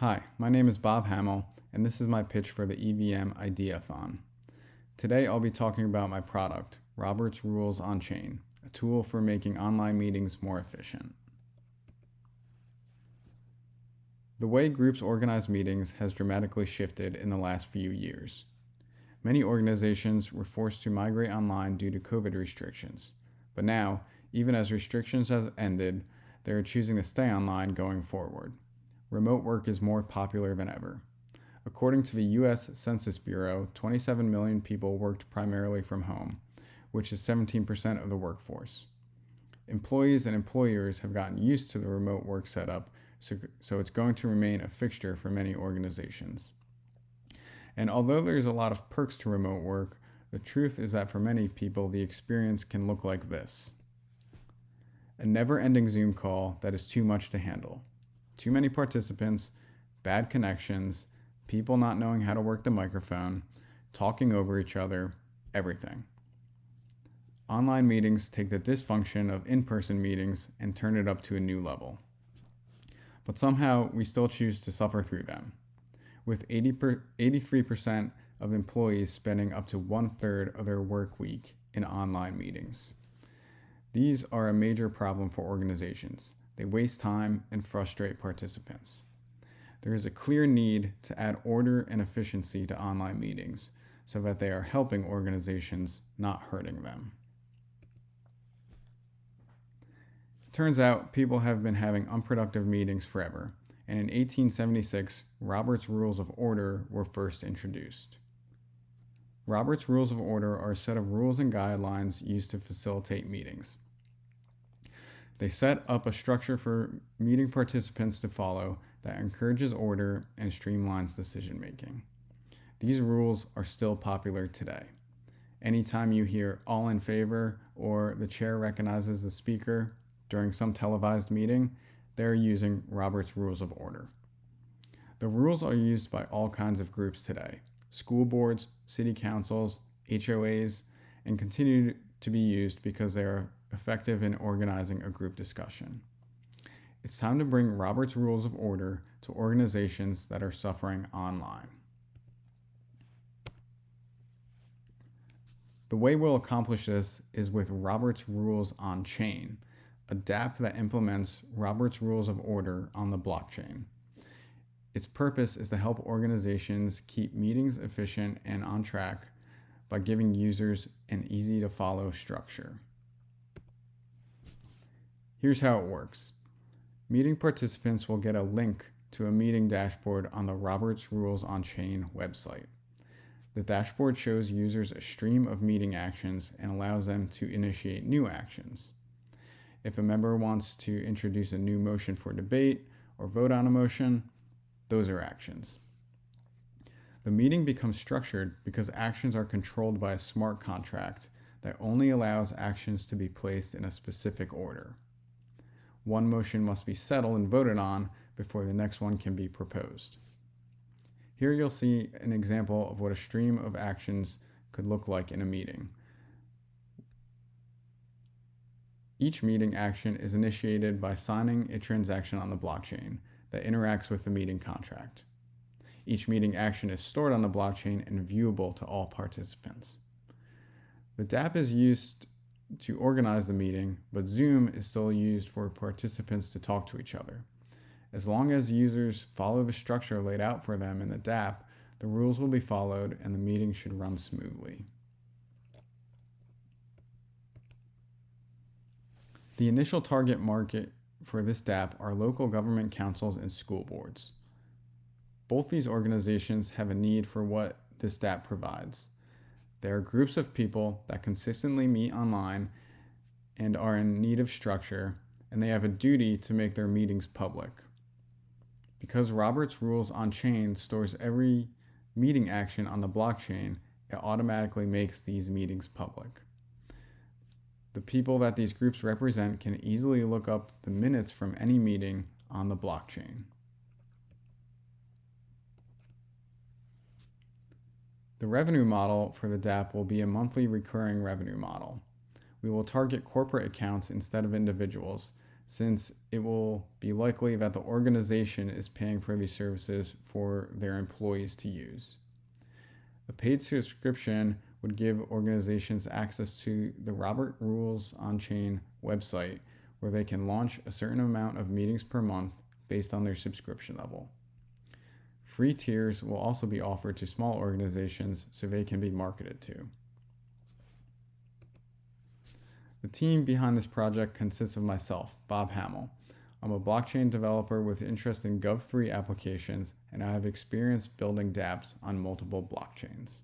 Hi, my name is Bob Hamill, and this is my pitch for the EVM Ideathon. Today I'll be talking about my product, Robert's Rules on Chain, a tool for making online meetings more efficient. The way groups organize meetings has dramatically shifted in the last few years. Many organizations were forced to migrate online due to COVID restrictions, but now, even as restrictions have ended, they are choosing to stay online going forward. Remote work is more popular than ever. According to the U.S. Census Bureau, 27 million people worked primarily from home, which is 17% of the workforce. Employees and employers have gotten used to the remote work setup, so it's going to remain a fixture for many organizations. And although there's a lot of perks to remote work, the truth is that for many people, the experience can look like this: a never-ending Zoom call that is too much to handle. Too many participants, bad connections, people not knowing how to work the microphone, talking over each other, everything. Online meetings take the dysfunction of in-person meetings and turn it up to a new level. But somehow we still choose to suffer through them, with 83% of employees spending up to 1/3 of their work week in online meetings. These are a major problem for organizations. They waste time and frustrate participants. There is a clear need to add order and efficiency to online meetings so that they are helping organizations, not hurting them. It turns out people have been having unproductive meetings forever, and in 1876, Robert's Rules of Order were first introduced. Robert's Rules of Order are a set of rules and guidelines used to facilitate meetings. They set up a structure for meeting participants to follow that encourages order and streamlines decision making. These rules are still popular today. Anytime you hear "all in favor" or the chair recognizes the speaker during some televised meeting, they're using Robert's Rules of Order. The rules are used by all kinds of groups today: school boards, city councils, HOAs, and continue to be used because they are effective in organizing a group discussion. It's time to bring Robert's Rules of Order to organizations that are suffering online. The way we'll accomplish this is with Robert's Rules on Chain, a dApp that implements Robert's Rules of Order on the blockchain. Its purpose is to help organizations keep meetings efficient and on track by giving users an easy-to-follow structure. Here's how it works. Meeting participants will get a link to a meeting dashboard on the Robert's Rules on Chain website. The dashboard shows users a stream of meeting actions and allows them to initiate new actions. If a member wants to introduce a new motion for debate or vote on a motion, those are actions. The meeting becomes structured because actions are controlled by a smart contract that only allows actions to be placed in a specific order. One motion must be settled and voted on before the next one can be proposed. Here you'll see an example of what a stream of actions could look like in a meeting. Each meeting action is initiated by signing a transaction on the blockchain that interacts with the meeting contract. Each meeting action is stored on the blockchain and viewable to all participants. The dApp is used to organize the meeting, but Zoom is still used for participants to talk to each other. As long as users follow the structure laid out for them in the dApp, the rules will be followed and the meeting should run smoothly. The initial target market for this dApp are local government councils and school boards. Both these organizations have a need for what this dApp provides. They are groups of people that consistently meet online and are in need of structure, and they have a duty to make their meetings public. Because Robert's Rules on Chain stores every meeting action on the blockchain, it automatically makes these meetings public. The people that these groups represent can easily look up the minutes from any meeting on the blockchain. The revenue model for the dApp will be a monthly recurring revenue model. We will target corporate accounts instead of individuals, since it will be likely that the organization is paying for these services for their employees to use. A paid subscription would give organizations access to the Robert Rules on-chain website, where they can launch a certain amount of meetings per month based on their subscription level. Free tiers will also be offered to small organizations so they can be marketed to. The team behind this project consists of myself, Bob Hamill. I'm a blockchain developer with interest in Gov3 applications, and I have experience building dApps on multiple blockchains.